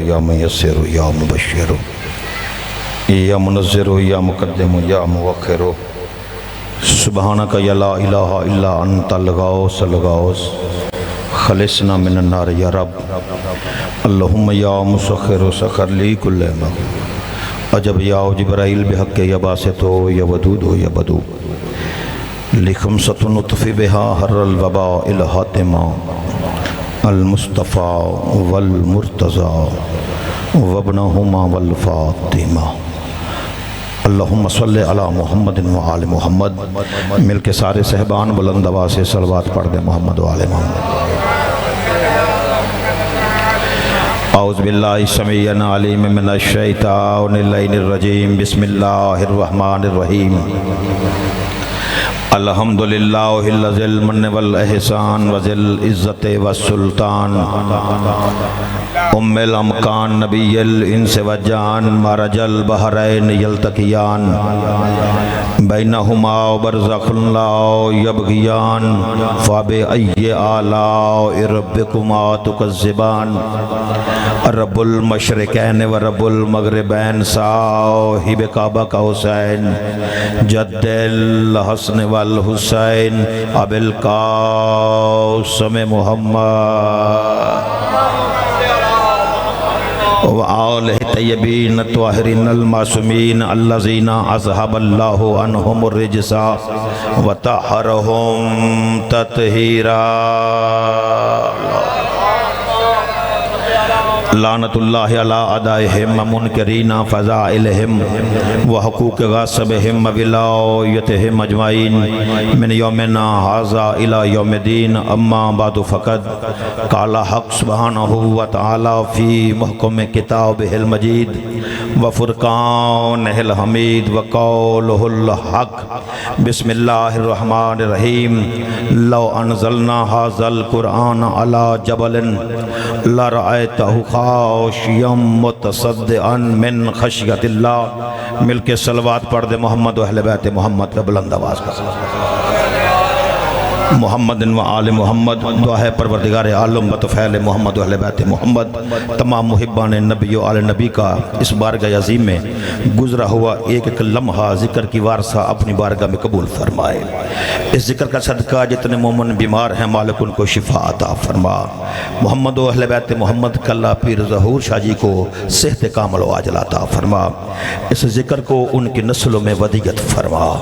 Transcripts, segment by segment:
یا میسر یا مبشر یا منذر یا مقدم یا مؤخر سبحانک یا لا الہ الا انت الغوث الغوث خلصنا من النار یا رب اللہم یا مسخر سخر لی کل ما عجب یا جبرائیل بحق یا باسط ہو یا ودود ہو یا بدو لخمسۃ نطفی بہا حر الوباء الحاتمہ المصطفیٰ والمرتضی وابنہما والفاطمہ اللہم صلی علی محمد و آل محمد مل کے سارے صحبان بلند آواز سے صلوات پڑھ دیں محمد و آل محمد اعوذ باللہ السمیع العلیم من الشیطان اللعین الرجیم بسم اللہ الرحمن الرحیم الحمدللہ الذی المن والاحسان وذی العزت والسلطان ام الامکان نبی الانس والجان مرج البحرین یلتقیان بینہما برزخ لا یبغیان فبأی آلاء ربکما تکذبان رب المشرقین و رب المغربین صاحب کعبہ کا حسین جد الحسن والحسین اب القاسم محمد وآلہ طیبین الطاہرین المعصومین الذین اذھب اللہ عنہم الرجس وطہرہم تطہیرا لعنت اللہ علی اعدائہم منکرین فضائلہم وحقوق غاصبہم وولایتہم اجمعین من یومنا ھذا الی یوم الدین اما بعد فقد قال حق سبحانہ وتعالی فی محکم کتابہ المجید وفرقانہ الحمید وقولہ الحق بسم اللہ الرحمن الرحیم لو انزلنا ھذا القرآن علی جبل لرأیتہ خاشعا متصدعا من خشیت اللہ مل کے صلوات پڑھ دے محمد و اہل بیت محمد پہ بلند آواز کا محمد و آل محمد دعا ہے پروردگار عالم بطفیل محمد و اہل بیت محمد تمام محبان نبی و آل نبی کا اس بارگاہ عظیم میں گزرا ہوا ایک ایک لمحہ ذکر کی وارثہ اپنی بارگاہ میں قبول فرمائے اس ذکر کا صدقہ جتنے مومن بیمار ہیں مالک ان کو شفا عطا فرما محمد و اہل بیت محمد کلہ پیر ظہور شاہ جی کو صحت کامل و عاجل عطا فرما اس ذکر کو ان کی نسلوں میں ودیعت فرما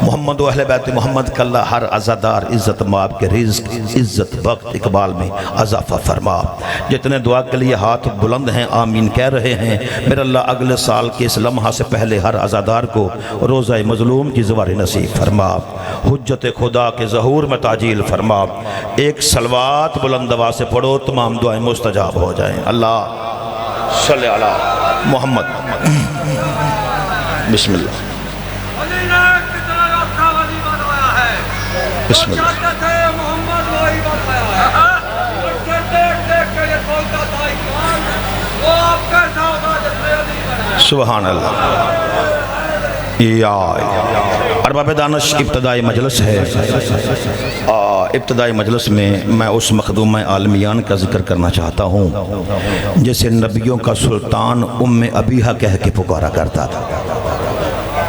محمد و اہل بیت محمد کلہ ہر عزادار عزت ماب کے رزق عزت وقت اقبال میں اضافہ فرما جتنے دعا کے لیے ہاتھ بلند ہیں آمین کہہ رہے ہیں میرا اللہ اگلے سال کے اس لمحہ سے پہلے ہر عزادار کو روزہ مظلوم کی زواری نصیب فرما حجت خدا کے ظہور میں تعجیل فرما ایک صلوات بلند آواز سے پڑھو تمام دعائیں مستجاب ہو جائیں اللہ صلی علی محمد بسم اللہ بسم اللہ سبحان اللہ ارباب دانش ابتدائی مجلس ہے ابتدائی مجلس میں اس مخدوم عالمیان کا ذکر کرنا چاہتا ہوں جسے نبیوں کا سلطان ام ابیہا کہہ کے پکارا کرتا تھا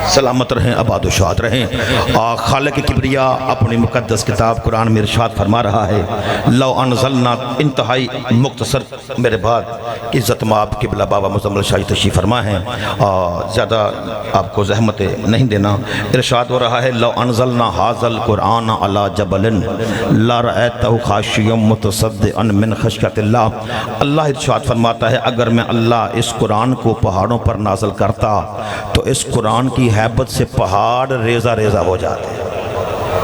سلامت رہیں آباد و شاد رہیں خالق کبریا اپنی مقدس کتاب قرآن میں ارشاد فرما رہا ہے لو انزلنا انتہائی مختصر میرے بعد عزت مآب قبلہ بابا مزمل شاہی تشریف فرما ہے زیادہ آپ کو زحمت نہیں دینا ارشاد ہو رہا ہے لو انزلنا ھذا القرآن علی جبل لرأیتہ خاشعا متصدعا من خشیت اللہ اللہ ارشاد فرماتا ہے اگر میں اللہ اس قرآن کو پہاڑوں پر نازل کرتا تو اس قرآن کی حیبت سے پہاڑ ریزہ ریزہ ہو جاتے ہیں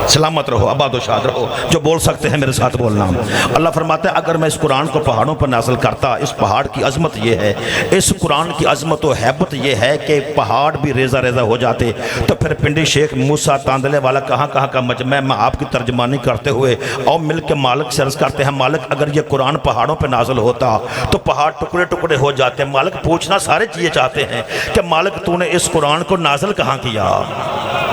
سلامت رہو آباد و شاد رہو جو بول سکتے ہیں میرے ساتھ بولنا اللہ فرماتا ہے اگر میں اس قرآن کو پہاڑوں پر نازل کرتا اس پہاڑ کی عظمت یہ ہے اس قرآن کی عظمت و حیبت یہ ہے کہ پہاڑ بھی ریزہ ریزہ ہو جاتے تو پھر پنڈی شیخ موسیٰ تاندلے والا کہاں کا مجمع میں آپ کی ترجمانی کرتے ہوئے اور مل کے مالک سے عرض کرتے ہیں مالک اگر یہ قرآن پہاڑوں پہ نازل ہوتا تو پہاڑ ٹکڑے ٹکڑے ہو جاتے مالک پوچھنا سارے چیزیں چاہتے ہیں کہ مالک تو نے اس قرآن کو نازل کہاں کیا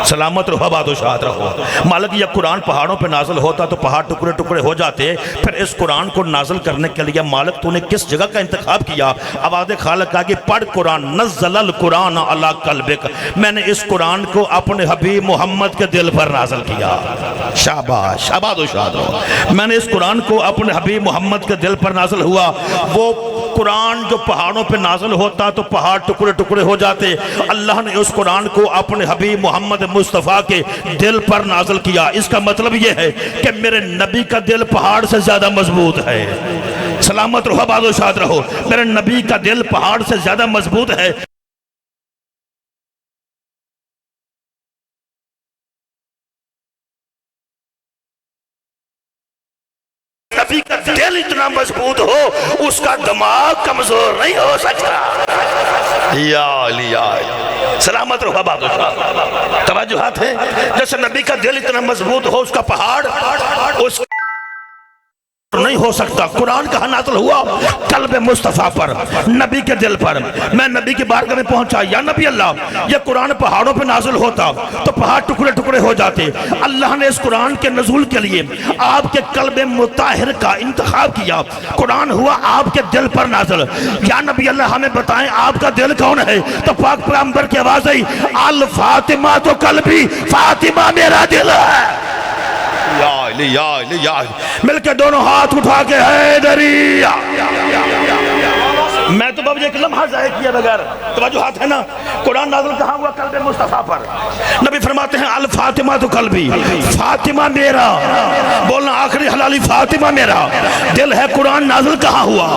سلامت رہو، آباد و شاد رہو۔ مالک یہ قرآن پہاڑوں پہ نازل ہوتا تو پہاڑ ٹکڑے ٹکڑے ہو جاتے، پھر اس قرآن کو نازل کرنے کے لیے مالک تو نے کس جگہ کا انتخاب کیا؟ آباد خالق کہا کہ پڑھ قرآن، نزل القرآن علی قلبک، میں نے اس قرآن کو اپنے حبیب محمد کے دل پر نازل کیا۔ شاباش، آباد و شاد رہو۔ میں نے اس قرآن کو اپنے حبیب محمد کے دل پر نازل ہوا۔ وہ قرآن جو پہاڑوں پہ نازل ہوتا تو پہاڑ ٹکڑے ٹکڑے ہو جاتے، اللہ نے اس قرآن کو اپنے حبیب محمد مصطفیٰ کے دل پر نازل کیا۔ اس کا مطلب یہ ہے کہ میرے نبی کا دل پہاڑ سے زیادہ مضبوط ہے۔ سلامت رہو، آباد و شاد رہو۔ میرے نبی کا دل پہاڑ سے زیادہ مضبوط ہے۔ نبی کا دل اتنا مضبوط ہو، اس کا دماغ کمزور نہیں ہو سکتا۔ یا علی یا علی، سلامت رہو، آباد و شاد۔ توجہات ہے، جیسے نبی کا دل اتنا مضبوط ہو، اس کا پہاڑ اس نہیں ہو سکتا۔ قرآن کہاں نازل ہوا؟ قلب مصطفیٰ پر، نبی کے دل پر۔ میں نبی کی بارگاہ میں پہنچا، یا نبی اللہ، یہ قرآن پہاڑوں پہ نازل ہوتا تو پہاڑ ٹکڑے ٹکڑے ہو جاتے۔ اللہ نے اس قرآن کے نزول کے لیے آپ کے قلب مطہر کا انتخاب کیا، قرآن ہوا آپ کے دل پر نازل۔ یا نبی اللہ ہمیں بتائیں آپ کا دل کون ہے؟ تو پاک پیغمبر کی آواز آئی، الفاطمہ تو قلبی، فاطمہ میرا دل ہے۔ یا علی یا علی یا علی، مل کے دونوں ہاتھ اٹھا کے حیدری۔ میں تو بابا ایک لمحہ ضائع کیا بغیر، توجہات ہے نا۔ قرآن نازل کہاں ہوا؟ قلب مصطفیٰ پر۔ نبی فرماتے ہیں الفاطمہ تو قلبی، فاطمہ میرا، بولنا آخری حلالی، فاطمہ میرا دل ہے۔ قرآن نازل کہاں ہوا؟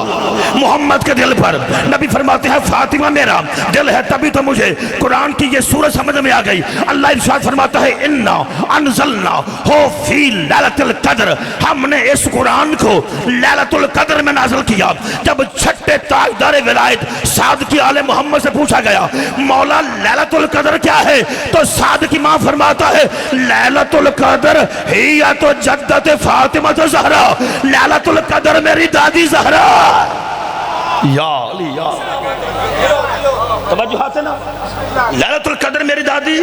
محمد کے دل پر۔ نبی فرماتے ہیں فاطمہ میرا دل ہے، تبھی تو مجھے قرآن کی یہ سورہ سمجھ میں آ گئی۔ اللہ ارشاد فرماتا ہے انا انزلنا ہو فی لیلۃ القدر، ہم نے اس قرآن کو لیلۃ القدر میں نازل کیا۔ جب چھٹے تاجدار ولایت سعد کی آل محمد سے پوچھا گیا مولا لیلۃ القدر کیا ہے، تو سعد کی ماں فرماتا ہے لیلۃ القدر ہی تو جدت فاطمہ زہرا، لیلۃ القدر میری دادی زہرا۔ یا علی یا توجہات ہے نا، لیلۃ القدر میری دادی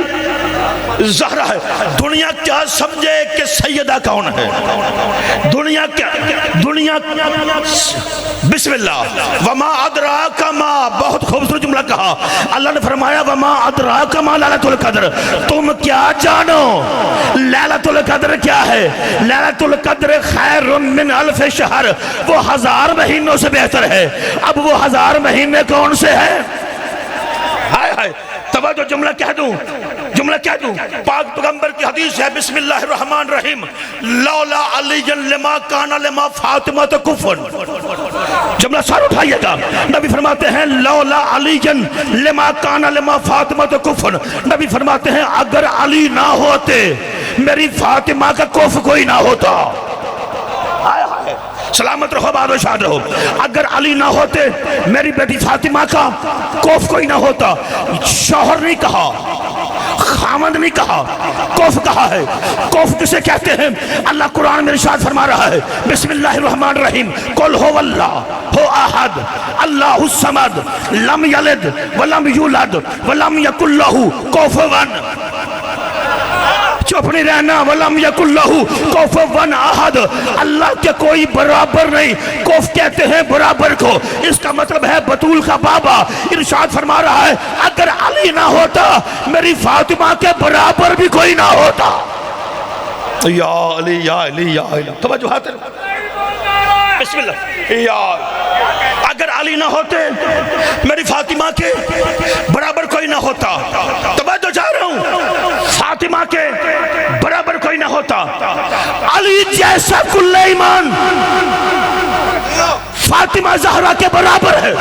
زہرا ہے۔ دنیا کیا سمجھے کہ سیدہ کون ہے؟ دنیا کیا، دنیا بسم اللہ وما ادراک ما، بہت خوبصورت جملہ کہا اللہ نے، فرمایا وما ادراک ما لیلۃ القدر، تم کیا جانو لیلۃ القدر کیا ہے؟ لیلۃ القدر خیر من الف شہر، وہ 1000 مہینوں سے بہتر ہے۔ اب وہ 1000 مہینے کون سے ہیں؟ ہائے ہائے، توجہ، جملہ کہہ دوں، جملہ کہہ دوں، پاک پیغمبر کی حدیث ہے بسم اللہ الرحمن الرحیم، لولا علی لما کانا لما فاطمہ کفن۔ جملہ سار اٹھائیے گا، نبی فرماتے ہیں لولا علی لما کانا لما فاطمہ کفن، نبی فرماتے ہیں اگر علی نہ ہوتے میری فاطمہ کا کف کوئی نہ ہوتا۔ آئے آئے، سلامت رہو، آباد و شاد رہو۔ اگر علی نہ ہوتے میری بیٹی فاطمہ کا کوف کوئی نہ ہوتا۔ شوہر نہیں کہا، خامد نہیں کہا، کوف کہا ہے۔ کوف کسے کہتے ہیں؟ اللہ قرآن میں ارشاد فرما رہا ہے بسم اللہ الرحمن الرحیم، قل هو اللہ هو احد اللہ الصمد لم یلد ولم یولد ولم یکن له کفوا، چپ نہیں رہنا، ولم یکن له کفوا احد، اللہ کے کوئی برابر نہیں۔ کف کہتے ہیں برابر کو، اس کا مطلب ہے بطول کا بابا۔ ارشاد فرما رہا ہے اگر علی نہ ہوتا میری فاطمہ کے برابر بھی کوئی نہ ہوتا۔ یا علی یا علی یا علی، توجہات ہے، بسم اللہ، یا اگر علی نہ ہوتے میری فاطمہ کے برابر کوئی نہ ہوتا۔ توجہ چاہ رہا ہوں، فاطمہ کے برابر کوئی نہ ہوتا۔ علی جیسا کل ایمان فاطمہ زہرا کے برابر ہے۔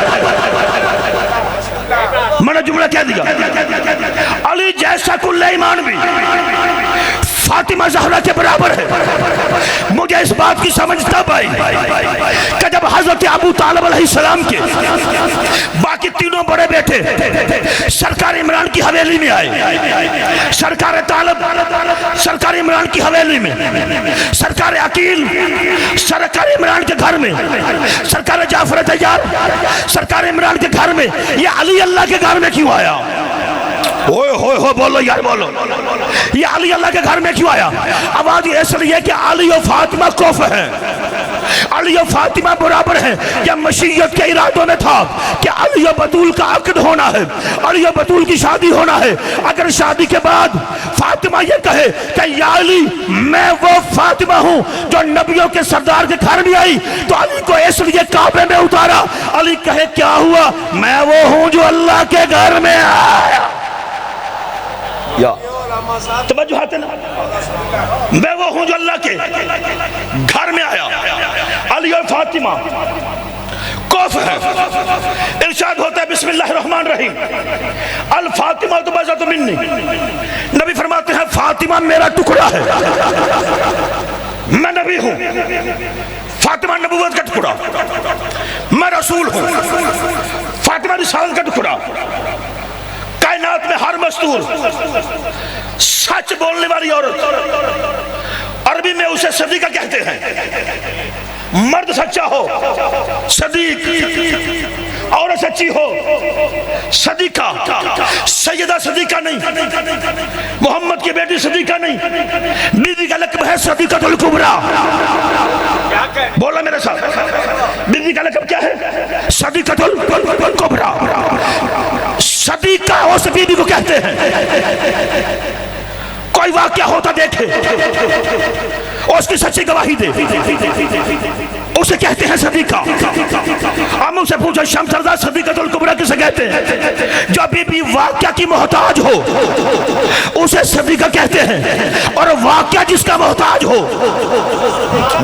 میں نے جملہ کہہ دیا، علی جیسا کل ایمان بھی فاطمہ زہرا کے برابر ہے۔ مجھے اس بات کی سمجھ تب آئی کہ جب حضرت ابو طالب علیہ السلام کے باقی تینوں بڑے بیٹے سرکار عمران کی حویلی میں آئے، سرکار طالب سرکار عمران کی حویلی میں، سرکار عقیل سرکار عمران کے گھر میں، سرکار جعفر تیار سرکار عمران کے گھر میں، یہ علی اللہ کے گھر میں کیوں آیا؟ اوئے ہوئے ہو بولو یار بولو. یہ علی اللہ کے گھر میں کیوں آیا؟ آواز اس لیے کہ علی و فاطمہ کفر ہیں، علی و فاطمہ برابر ہیں. یا مشیت کے ارادوں میں تھا کہ علی و بطول کا عقد ہونا ہے، علی و بطول کی شادی ہونا ہے. اگر شادی کے بعد فاطمہ یہ کہے کہ یا علی میں وہ فاطمہ ہوں جو نبیوں کے سردار کے گھر میں آئی، تو علی کو اس لیے کعبے میں اتارا. علی کہے کیا ہوا؟ میں وہ ہوں جو اللہ کے گھر میں آیا. یا توجہ آتے نا، میں وہ ہوں جو اللہ کے گھر میں آیا. علی اور فاطمہ کفر ہے. ارشاد ہوتا ہے بسم اللہ الرحمن الرحیم الفاطمہ تو بذات منی. نبی فرماتے ہیں فاطمہ میرا ٹکڑا ہے، میں نبی ہوں. فاطمہ نبوت کا ٹکڑا، میں رسول ہوں. فاطمہ رسالت کا ٹکڑا. کائنات میں ہر مستور سچ بولنے والی عورت، عربی میں اسے صدیقہ کہتے ہیں. مرد سچا ہو صدیق، عورت سچی ہو صدیقہ. سیدہ صدیقہ نہیں، محمد کی بیٹی صدیقہ نہیں، بیوی کا لقب ہے صدیقۃ الکبریٰ. بولا میرے ساتھ، بیوی کا لقب کیا ہے؟ صدیقۃ الکبریٰ. صدیقہ اس بیوی کو کہتے ہیں. کوئی واقعہ ہوتا دیکھے اس کی سچی گواہی دے، اسے کہتے ہیں صدیقہ. ہم ان سے پوچھا شمس رضا صدیقۃ الکبریٰ کسے کہتے ہیں؟ جو بی بی واقعہ کی محتاج ہو اسے صدیقہ کہتے ہیں، اور واقعہ جس کا محتاج ہو،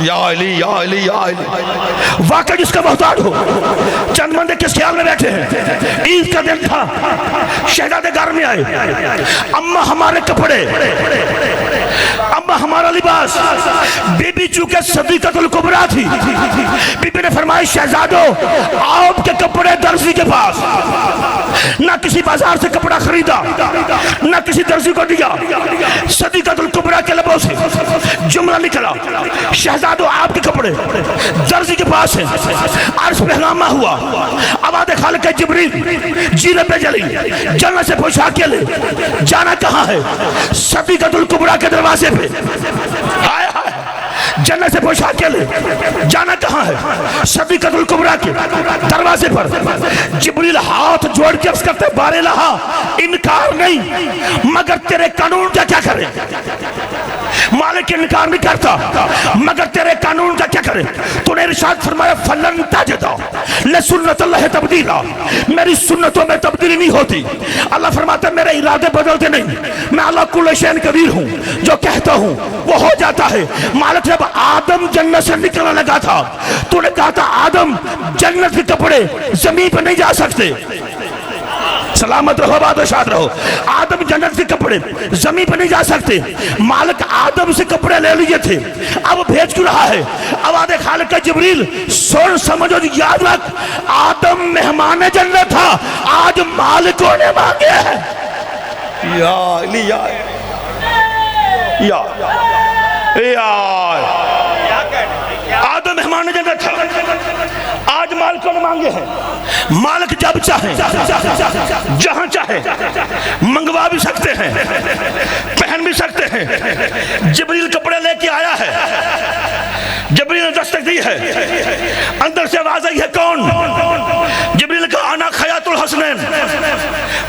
یا علی یا علی یا علی، واقعہ جس کا محتاج ہو. چند بندے کس خیال میں بیٹھے ہیں؟ عید کا دن تھا، شہزادے گھر میں آئے. اماں ہمارے کپڑے، اماں ہمارا لباس. بی بی چونکہ صدیقۃ الکبریٰ تھی، بی بی نے فرمایا شہزادو آپ کے کپڑے درزی کے پاس. نہ کسی بازار سے کپڑا خریدا، نہ کسی درزی کو دیا. صدیقۃ الکبریٰ کے لبوں سے جملہ نکلا شہزادو آپ کے کپڑے درزی کے پاس ہیں. عرض پیغامہ ہوا، آواز خالق جبریل جیرے پہ جلی. جنت سے پوچھا کے لے جانا کہاں ہے؟ صدیقۃ الکبریٰ کے دروازے پہ. ہائے ہائے، جنت سے پوچھا کے لے جانا کہاں ہے؟ صدیقۃ الکبریٰ کے دروازے پر. جبریل ہاتھ جوڑ کے عرض کرتے بار الہا انکار نہیں، مگر تیرے قانون کا کیا کرے؟ مالک انکار نہیں کرتا، مگر تیرے قانون کا کیا کرے؟ تو نے ارشاد فرمایا فلن تجدا لسنت اللہ تبدیلا. میری سنتوں میں تبدیلی نہیں ہوتی. اللہ فرماتا ہے میرے ارادے بدلتے نہیں. میں اللہ کل شیء قدیر ہوں، جو کہتا ہوں وہ ہو جاتا ہے. مالک جب آدم جنت سے نکلنے لگا تھا تو نے کہا تھا آدم جنت کے کپڑے زمین پہ نہیں جا سکتے. سلامت رہو، آباد و شاد رہو. آدم جنت کے کپڑے زمین پہ نہیں جا سکتے. مالک آدم سے کپڑے لے لیے تھے، اب بھیج کیوں رہا ہے؟ آواز خالق کا جبریل سن سمجھ اور یاد رکھ، آدم مہمان جنت تھا، آج مالکوں نے مانگے ہیں. یا علی یا آدم مہمان جنت تھا، آج مالکوں نے مانگے ہیں. مالک جب چاہیں جہاں چاہیں منگوا بھی سکتے ہیں، پہن بھی سکتے ہیں. جبریل کپڑے لے کے آیا ہے، جبریل نے دستک دی ہے، اندر سے آواز آئی ہے کون؟ جبریل نے کہا انا خیاط الحسنین،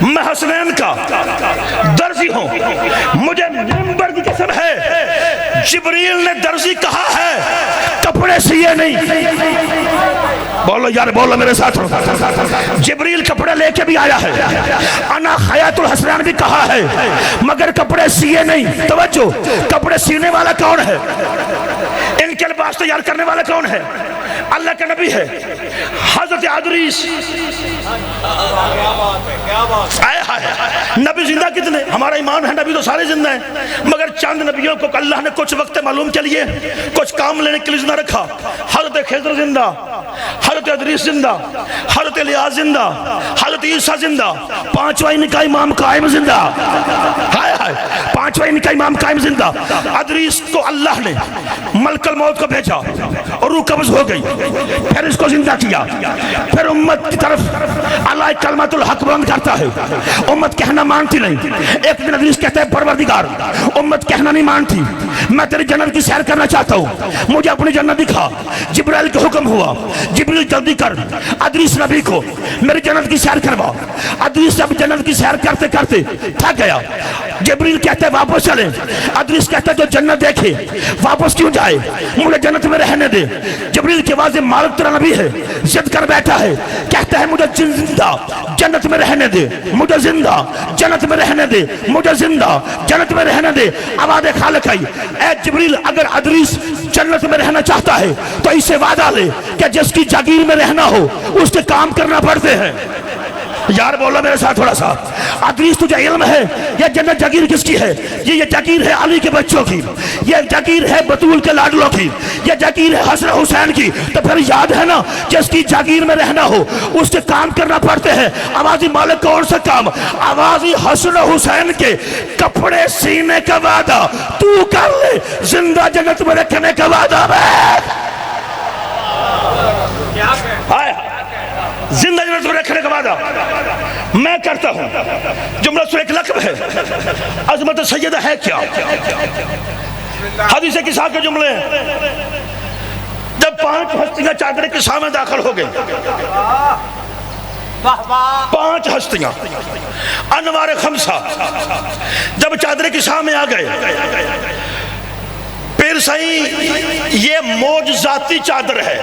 میں حسنین کا درزی ہوں. مجھے منبر کی قسم ہے جبریل نے درزی کہا ہے، کپڑے سیے نہیں. بولو یار بولو میرے ساتھ. جبریل کپڑے لے کے بھی آیا ہے، انا خیاط الحسنین بھی کہا ہے، مگر کپڑے سیے نہیں. توجہ، کپڑے سینے والا کون ہے؟ ان کے لباس تیار کرنے والا کون ہے؟ اللہ کا نبی ہے حضرت ادریس. نبی زندہ کتنے؟ ہمارا ایمان ہے نبی تو سارے زندہ ہیں، مگر چند نبیوں کو اللہ نے کچھ وقت معلوم کے لیے کچھ کام لینے کے لیے زندہ رکھا. حضرت خضر زندہ، حضرت ادریس زندہ، حضرت الیاس زندہ، حضرت عیسیٰ زندہ، پانچواں ان کا امام قائم زندہ. ہائے ہائے، پانچواں ان کا امام قائم زندہ. ادریس کو اللہ نے ملک الموت کو بھیجا اور روح قبض ہو گئی، پھر اس کو زندہ کیا، پھر امت کی طرف اللہ نعرہ کلمۃ الحق بلند کرتا ہے، امت کہنا مانتی نہیں۔ ایک دن ادریس کہتا ہے پروردگار امت کہنا نہیں مانتی، میں تیری جنت کی سیر کرنا چاہتا ہوں، مجھے اپنی جنت دکھا۔ جبرائیل کا حکم ہوا، جبرائیل جلدی کر ادریس نبی کو میری جنت کی سیر کروا۔ ادریس اب جنت کی سیر کرتے کرتے تھک گیا، جبرائیل کہتے ہیں واپس چلیں۔ ادریس کہتا ہے جو جنت دیکھے واپس کیوں جائے، مجھے جنت میں رہنے دے۔ جبرائیل کی آواز مالک تیرا نبی ہے، ضد کر بیٹھا ہے، کہتا ہے مجھے زندہ جنت میں رہنے دے، مجھے زندہ جنت میں رہنے دے، مجھے زندہ جنت میں رہنے دے۔ آواز خالق آئی، اے جبرائیل اگر ادریس جنت میں رہنا چاہتا ہے تو اسے وعدہ لے کہ جس کی جاگیر میں رہنا ہو اس کے کام کرنا پڑتے ہیں۔ یار بولو میرے ساتھ تھوڑا سا، ادریس تجھے علم ہے یہ جنت جاگیر کس کی ہے؟ یہ جاگیر ہے علی کے بچوں کی، یہ جاگیر ہے بطول کے لاڈلوں کی، یہ جاگیر ہے حسن حسین کی۔ تو پھر یاد ہے نا جس کی جاگیر میں رہنا ہو اس کے کام کرنا پڑتے ہیں۔ آوازی مالک کون سا کام؟ آوازی حسن حسین کے کپڑے سینے کا وعدہ تو کر لے، زندہ جنت میں رکھنے کا وعدہ زندہ جنت میں رکھنے کا وعدہ میں کرتا ہوں۔ جملہ سورہ ایک لقب ہے، عظمت سیدہ ہے کیا؟ حدیث کسا کے جملے ہیں، جب 5 ہستیاں چادر کسا میں داخل ہو گئی، 5 ہستیاں انوار خمسہ جب چادر کسا میں آ گئے، پھر صحیح یہ معجزاتی چادر ہے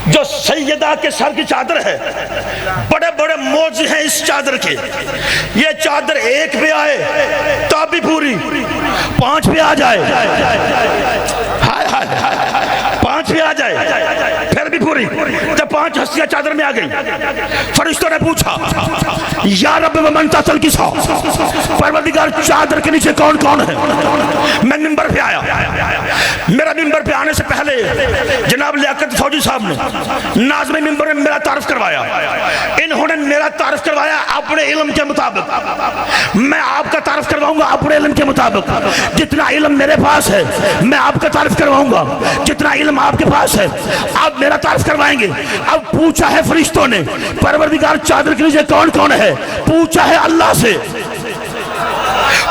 جو سیدہ کے سر کی چادر ہے، بڑے بڑے معجزے ہیں اس چادر کے۔ یہ چادر 1 پہ آئے تو بھی پوری، 5 پہ آ جائے 5 پہ آ جائے پھر بھی پوری۔ جب 5 ہستیاں چادر میں آ گئی، فرشتوں نے پوچھا یا رب ومن تحت الکسا، پروردگار چادر کے نیچے کون کون ہے؟ میں ممبر پہ آیا، میرا ممبر پہ آنے سے پہلے جناب لیاقت فوجی صاحب نے ناظم ممبر میں میرا تعارف کروایا۔ انہوں نے میرا تعارف کروایا اپنے علم کے مطابق، میں آپ کا تعارف کرواؤں گا اپنے علم کے مطابق۔ جتنا علم میرے پاس ہے میں آپ کا تعارف کرواؤں گا، جتنا علم آپ کے پاس ہے آپ میرا تعارف کروائیں گے۔ اب پوچھا ہے فرشتوں نے پروردگار چادر کے نیچے کون کون ہے؟ پوچھا ہے اللہ سے،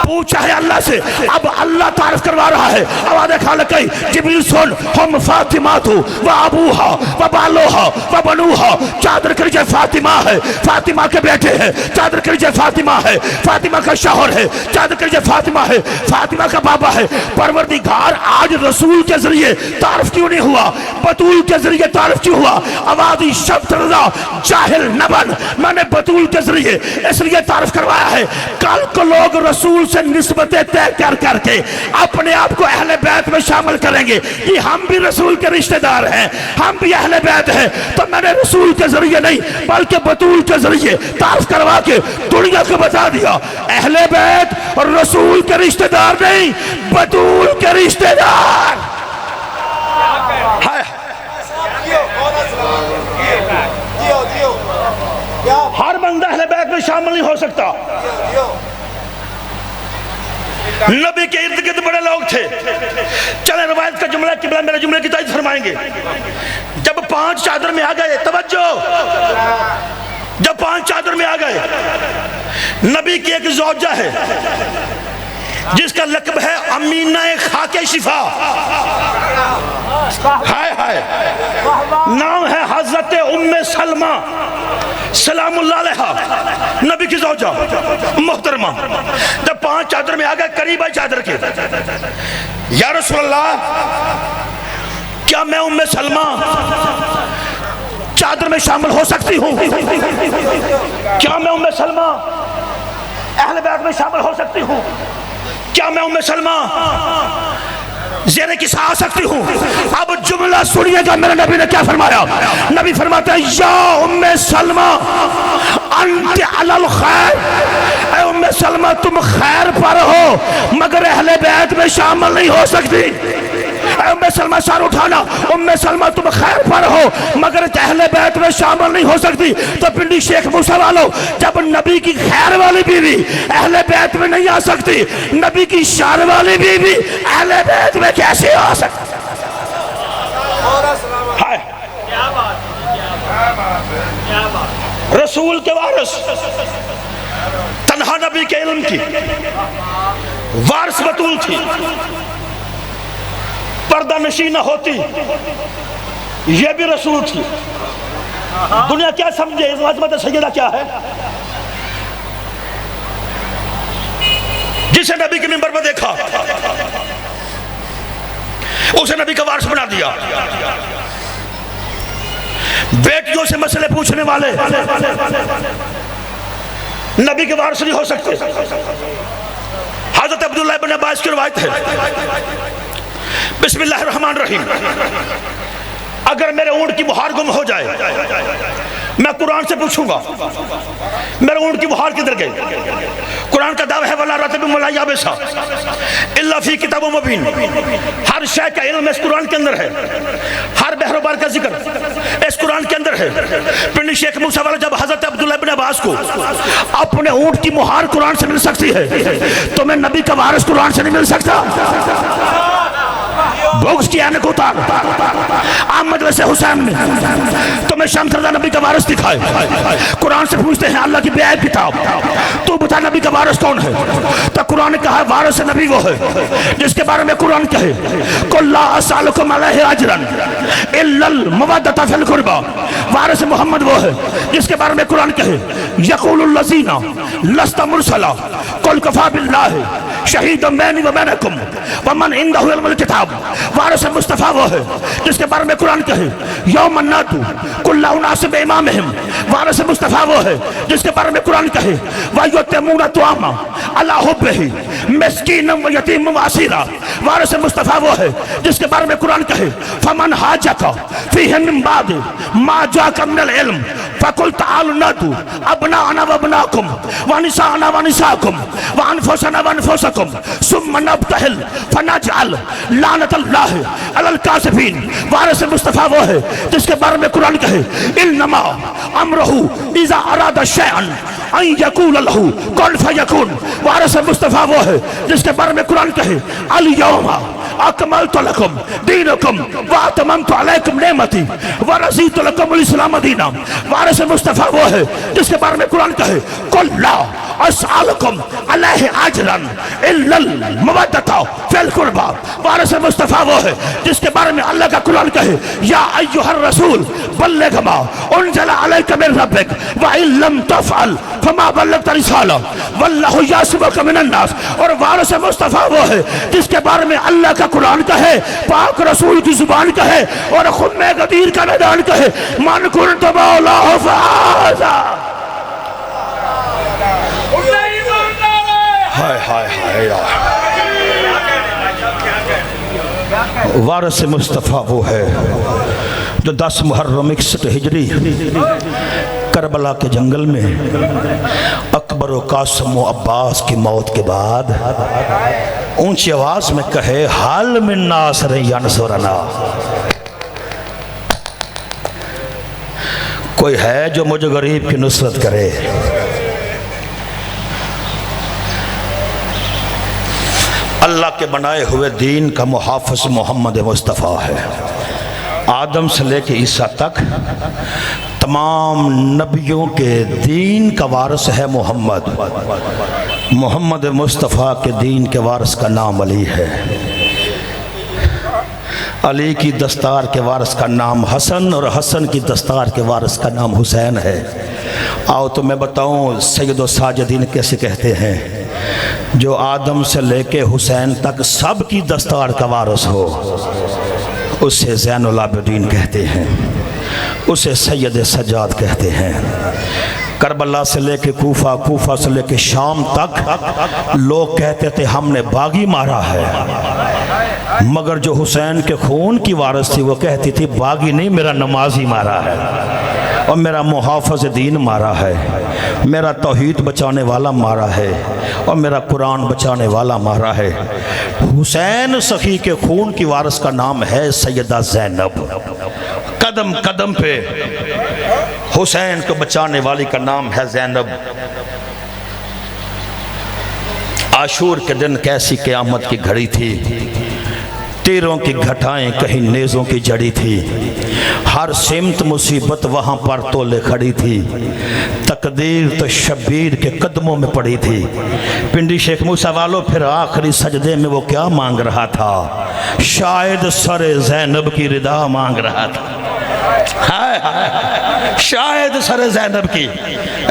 پوچھا ہے اللہ سے، اب اللہ تعارف کروا رہا ہے۔ آواز خالق آئی، جبریل سن ہم فاطمہ تو و ابوہا و بالوہا و بنوہا، چادر کے نیچے فاطمہ ہے، فاطمہ کے بیٹے ہیں، چادر کے نیچے فاطمہ ہے، فاطمہ کا شوہر ہے، چادر کے نیچے فاطمہ ہے، فاطمہ کا بابا ہے۔ پروردگار آج رسول کے ذریعے تعارف کیوں نہیں ہوا؟ بطول کے ذریعے تعارف کیوں ہوا؟ آواز شبت رضا جاہل نہ بن، میں نے بطول کے ذریعے اس لیے تعارف کروایا ہے، کل کو لوگ رسول سے نسبتیں طے کر کر کے اپنے آپ کو اہل بیت میں شامل کریں گے کہ ہم بھی رسول کے رشتہ دار ہیں، ہم بھی اہل بیت ہیں۔ تو میں نے رسول کے ذریعے نہیں بلکہ بطول کے ذریعے تعارف کروا کے دنیا کو بتا دیا اہل بیت اور رسول کے رشتہ دار نہیں، بطول کے رشتہ دار۔ ہر بندہ اہل بیت میں شامل نہیں ہو سکتا۔ نبی کے ارد گرد بڑے لوگ تھے، چلیں روایت کا جملہ قبلہ میرے جملے کی تائید فرمائیں گے۔ جب 5 چادر میں آ گئے، توجہ، جب 5 چادر میں آ گئے، نبی کی ایک زوجہ ہے جس کا لقب ہے امینہ خاک شفا، ہائے ہائے، نام ہے حضرت ام سلمہ سلام اللہ علیہ، نبی کی زوجہ محترمہ۔ جب 5 چادر میں آ گئے، قریب آئی چادر کے، یا رسول اللہ کیا میں ام سلمہ چادر میں شامل ہو سکتی ہوں؟ کیا میں ام سلمہ اہل بیت میں شامل ہو سکتی ہوں؟ کیا میں ام سلمہ زیر کسا آ سکتی ہوں؟ اب جملہ سنیے گا میرے نبی نے کیا فرمایا۔ نبی فرماتا ہے یا ام سلمہ انت علی الخیر، اے ام سلمہ تم خیر پر ہو مگر اہل بیت میں شامل نہیں ہو سکتی۔ اے ام سلمہ سار اٹھانا، ام سلمہ تم خیر پر ہو مگر اہل بیت میں شامل نہیں ہو سکتی۔ تو پنڈی شیخ موسیٰ والو، جب نبی کی خیر والی بیوی اہل بیت میں نہیں آ سکتی، نبی کی شار والی بیوی اہل بیت میں کیسے آ سکتی؟ رسول کے وارث، تنہا نبی کے علم کی وارث بطول تھی، پردہ نشین نہ ہوتی، یہ بھی رسول تھی۔ دنیا کیا سمجھے اس عظمت سیدہ کیا ہے؟ جسے نبی کے منبر پر دیکھا اسے نبی کا وارث بنا دیا۔ بیٹیوں سے مسئلے پوچھنے والے نبی کے وارث نہیں ہو سکتے۔ حضرت عبداللہ بن عباس کی روایت ہے، بسم اللہ الرحمن الرحیم، اگر میرے اونٹ کی بہار گم ہو جائے میں قرآن سے پوچھوں گا میرے اونٹ کی بہار کدھر گئی؟ قرآن کا دعویٰ ہے وَلَا رَتْبٍ وَلَا يَابِسٍ إِلَّا فِي کتاب مبین۔ ہر شے کا علم اس قرآن کے اندر ہے، ہر بحر و بار کا ذکر اس قرآن کے اندر ہے۔ پنڈی شیخ موسیٰ والا جب حضرت عبداللہ بن عباس کو اپنے اونٹ کی مہار قرآن سے مل سکتی ہے تو میں نبی کا وارث قرآن سے نہیں مل سکتا؟ بغض کی آنے کو اتار احمد ویسے حسین نے تمہیں شمس رضا نبی کا وارث دکھائے۔ قرآن سے پوچھتے ہیں اللہ کی بے عیب کتاب تو بتا نبی کا وارث کون ہے؟ تو قرآن نے کہا وارث نبی وہ ہے جس کے بارے میں قرآن کہے قُلْ لَا أَسْأَلُكُمْ عَلَيْهِ أَجْرًا إِلَّا الْمَوَدَّةَ فِي الْقُرْبَى۔ وارث محمد وہ ہے جس کے بارے میں قرآن کہے يَقُولُ الَّذِينَ لَسْتَ مُرْسَلًا قُلْ كَفَىٰ بِاللَّهِ شَهِيدًا بَيْنِي وَبَيْنَكُمْ وَمَنْ عِندَهُ عِلْمُ الْكِتَابِ۔ وارث مصطفیٰ وہ ہے جس کے بارے میں قرآن کہے یوم الناتو کل اناس بامامہم۔ وارث مصطفیٰ وہ ہے جس کے بارے میں قرآن کہے وَيُطْعِمُونَ الطَّعَامَ عَلَىٰ حُبِّهِ مِسْكِینًا وَیتیمًا وَاسِیرًا۔ وارث مصطفیٰ وہ ہے جس کے بارے میں قرآن کہے فَمَنْ حَاجَّكَ فِیہِ مِن بَعْدِ مَا جَاءَكَ مِنَ الْعِلْمِ فَقُلْ تَعَالُوا نَدْعُوا أَبْنَاءَنَا وَأَبْنَاءَكُمْ وَنِسَاءَنَا وَنِسَاءَكُمْ وَأَنفُسَنَا وَأَنفُسَكُمْ ثُمَّ نَبْتَهِلْ فَنَجْعَلْ لَعْنَةَ اللَّهِ عَلَى الْكَاذِبِينَ۔ وارث مصطفیٰ وہ ہے جس کے بارے میں قرآن کہے انما امرہ اذا اراد شیئا ان یقول لہ کن فیکون۔ وارث مصطفیٰ وہ ہے جس کے بارے میں قرآن کہے الیوم اکملت لکم دینکم واتممت علیکم نعمتی ورضیت لکم الاسلام دینا۔ وارث مصطفیٰ وہ ہے جس کے بارے میں قرآن کہے قل لا اسألکم علیہ اجرا الا المودۃ فی القربى۔ وارث مصطفیٰ وہ ہے جس کے بارے میں اللہ کا قرآن کہے یا ایھا الرسول بلغ ما انزل علیک من ربک وان لم تفعل فما بلغت رسالہ واللہ یعصمک من الناس۔ اور وارث مصطفیٰ وہ ہے جس کے بارے میں اللہ کا قرآن کہے پاک رسول کی زبان کہے اور خم غدیر کا میدان کہے من کنت مولاہ فہذا۔ ہائے ہائے ہائے۔ وارث مصطفیٰ وہ ہے جو 10 محرم 61 ہجری کربلا کے جنگل میں اکبر و قاسم و عباس کی موت کے بعد اونچی آواز میں کہے حال من ناصر ینصرنا، کوئی ہے جو مجھے غریب کی نصرت کرے۔ اللہ کے بنائے ہوئے دین کا محافظ محمد مصطفیٰ ہے۔ آدم سے لے کے عیسیٰ تک تمام نبیوں کے دین کا وارث ہے محمد۔ محمد مصطفیٰ کے دین کے وارث کا نام علی ہے، علی کی دستار کے وارث کا نام حسن اور حسن کی دستار کے وارث کا نام حسین ہے۔ آؤ تو میں بتاؤں سید و ساجدین کیسے کہتے ہیں؟ جو آدم سے لے کے حسین تک سب کی دستار کا وارث ہو اسے زین العابدین کہتے ہیں، اسے سید سجاد کہتے ہیں۔ کربلا سے لے کے کوفہ، کوفہ سے لے کے شام تک لوگ کہتے تھے ہم نے باغی مارا ہے، مگر جو حسین کے خون کی وارث تھی وہ کہتی تھی باغی نہیں، میرا نمازی مارا ہے اور میرا محافظ دین مارا ہے، میرا توحید بچانے والا مارا ہے اور میرا قرآن بچانے والا مارا ہے۔ حسین سخی کے خون کی وارث کا نام ہے سیدہ زینب، قدم قدم پہ حسین کو بچانے والی کا نام ہے زینب۔ عاشور کے دن کیسی قیامت کی گھڑی تھی، تیروں کی گھٹائیں کہیں نیزوں کی جڑی تھی، ہر سمت مصیبت وہاں پر تولے کھڑی تھی، تقدیر تو شبیر کے قدموں میں پڑی تھی۔ پنڈی شیخ موسیٰ والوں پھر آخری سجدے میں وہ کیا مانگ رہا تھا؟ شاید سر زینب کی رضا مانگ رہا تھا، شاید سر زینب کی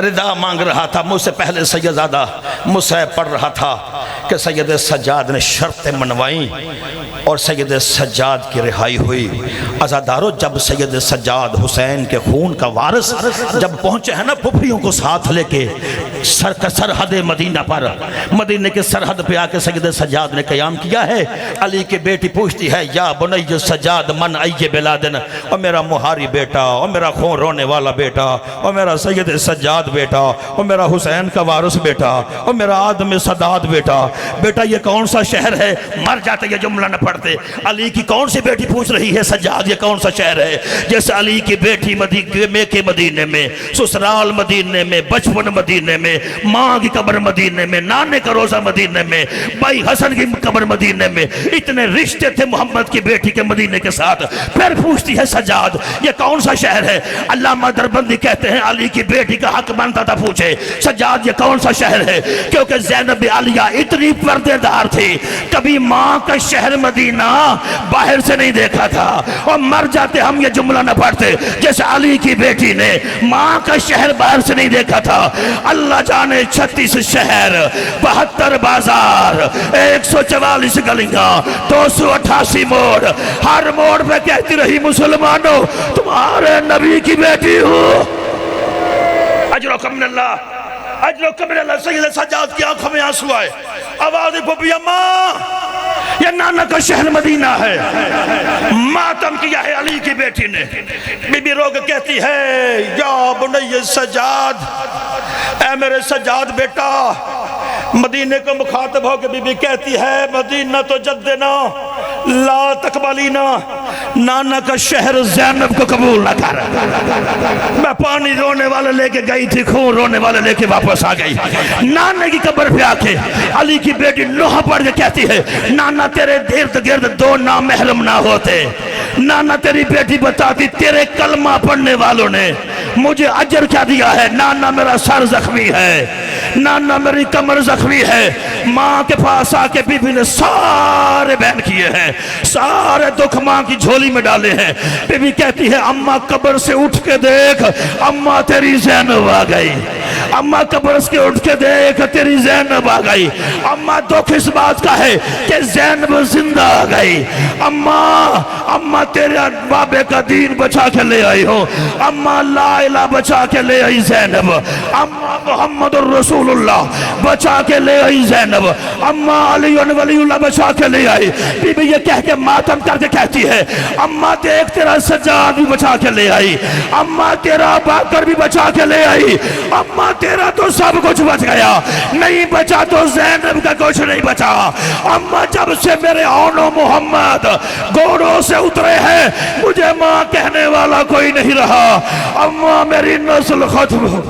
رضا مانگ رہا تھا۔ مجھ سے پہلے سیدزادہ مصعب پڑھ رہا تھا کہ سید سجاد نے شرطیں منوائیں اور سید سجاد کی رہائی ہوئی۔ عزادارو، جب سید سجاد حسین کے خون کا وارث جب پہنچے ہیں نا پھپھیوں کو ساتھ لے کے سرحد مدینہ پر، مدینہ کے سرحد پہ آ کے سید سجاد نے قیام کیا ہے۔ علی کی بیٹی پوچھتی ہے یا بنی سجاد من ای بلادن، اور میرا مہاری بیٹا، اور میرا خون رونے والا بیٹا، اور میرا سید سجاد بیٹا، اور میرا حسین کا وارث بیٹا، اور میرا آدم سادات بیٹا، بیٹا یہ کون سا شہر ہے؟ مر جاتے یہ جملہ نہ پڑھتے۔ علی کی کون سی بیٹی پوچھ رہی ہے سجاد یہ کون سا شہر ہے؟ جیسے علی کی بیٹی میکے مدینے میں، سسرال مدینے میں، بچپن مدینے میں، ماں کی قبر مدینے میں، نانے کا روزہ مدینے میں، بھائی حسن کی قبر مدینے میں، اتنے رشتے تھے محمد کی بیٹی کے مدینے کے ساتھ۔ پھر پوچھتی ہے سجاد یہ کون سا شہر ہے؟ علامہ دربندی کہتے ہیں علی کی بیٹی کا حق بنتا تھا پوچھے سجاد یہ کون سا شہر ہے، کیونکہ زینب علیہ اتنی پردے دار تھی، کبھی ماں کا شہر مدینہ باہر سے نہیں دیکھا تھا، اور مر جاتے ہم یہ جملہ نہ پڑھتے جیسے علی کی بیٹی نے ماں کا شہر باہر سے نہیں دیکھا تھا۔ اللہ جانے 36 شہر، 72 بازار، 144 گلیاں، 288 موڑ، ہر موڑ پہ کہتی رہی مسلمانوں تمہارے نبی کی بیٹی ہو، اجرکم من اللہ، اجرکم من اللہ۔ سید سجاد کی آنکھوں میں آنسو آئے، آواز پھپھی اماں یہ نانا کا شہر مدینہ ہے۔ ماتم کیا ہے علی کی بیٹی نے۔ بی بی رو کے کہتی ہے یا بنی سجاد، اے میرے سجاد بیٹا۔ مدینے کو مخاطب ہو کے بی بی کہتی ہے مدینہ تو جدنا لا تقبلینا، نانا کا شہر زینب کو قبول نہ کر۔ میں پانی رونے والے لے کے گئی تھی، خون رونے والے لے کے واپس آ گئی۔ نانے کی قبر پہ آ کے علی کی بیٹی نوحہ پڑھ کے کہتی ہے نانا تیرے ارد گرد 2 نامحرم نہ ہوتے۔ نانا تیری بیٹی بتاتی تیرے کلمہ پڑھنے والوں نے مجھے اجر کیا دیا ہے۔ نانا میرا سر زخمی ہے، نانا میری کمر زخمی ہے۔ ماں کے پاس آ کے بی بی نے سارے بیان کیے ہیں، سارے دکھ ماں کی جھولی میں ڈالے ہیں۔ بی بی کہتی ہے اماں قبر سے اٹھ کے دیکھ، اماں تیری زینب آ گئی۔ اماں قبر سے اٹھ کے دیکھ تیری زینب آ گئی۔ اماں دکھ اس بات کا ہے کہ زینب زندہ آ گئی۔ اماں تیرے بابے کا دین بچا کے لے آئی ہو۔ اماں لا الہ بچا کے لے آئی زینب۔ اماں محمد الرسول اللہ بچا کے لے آئی زینب۔ اماں علی ولی اللہ بچا کے لے آئی۔ بی بی یہ کہہ کے ماتم کر کے کہتی ہے اماں دیکھ تیرا سجاد بھی بچا کے لے آئی، اماں تیرا باکر بھی بچا کے لے آئی، اماں تیرا تو سب کچھ بچ گیا، نہیں بچا تو زینب کا کچھ نہیں بچا۔ اماں جب سے میرے اونو محمد گھوڑوں سے اترے ہیں مجھے ماں کہنے والا کوئی نہیں رہا۔ اماں میری نسل ختم ہو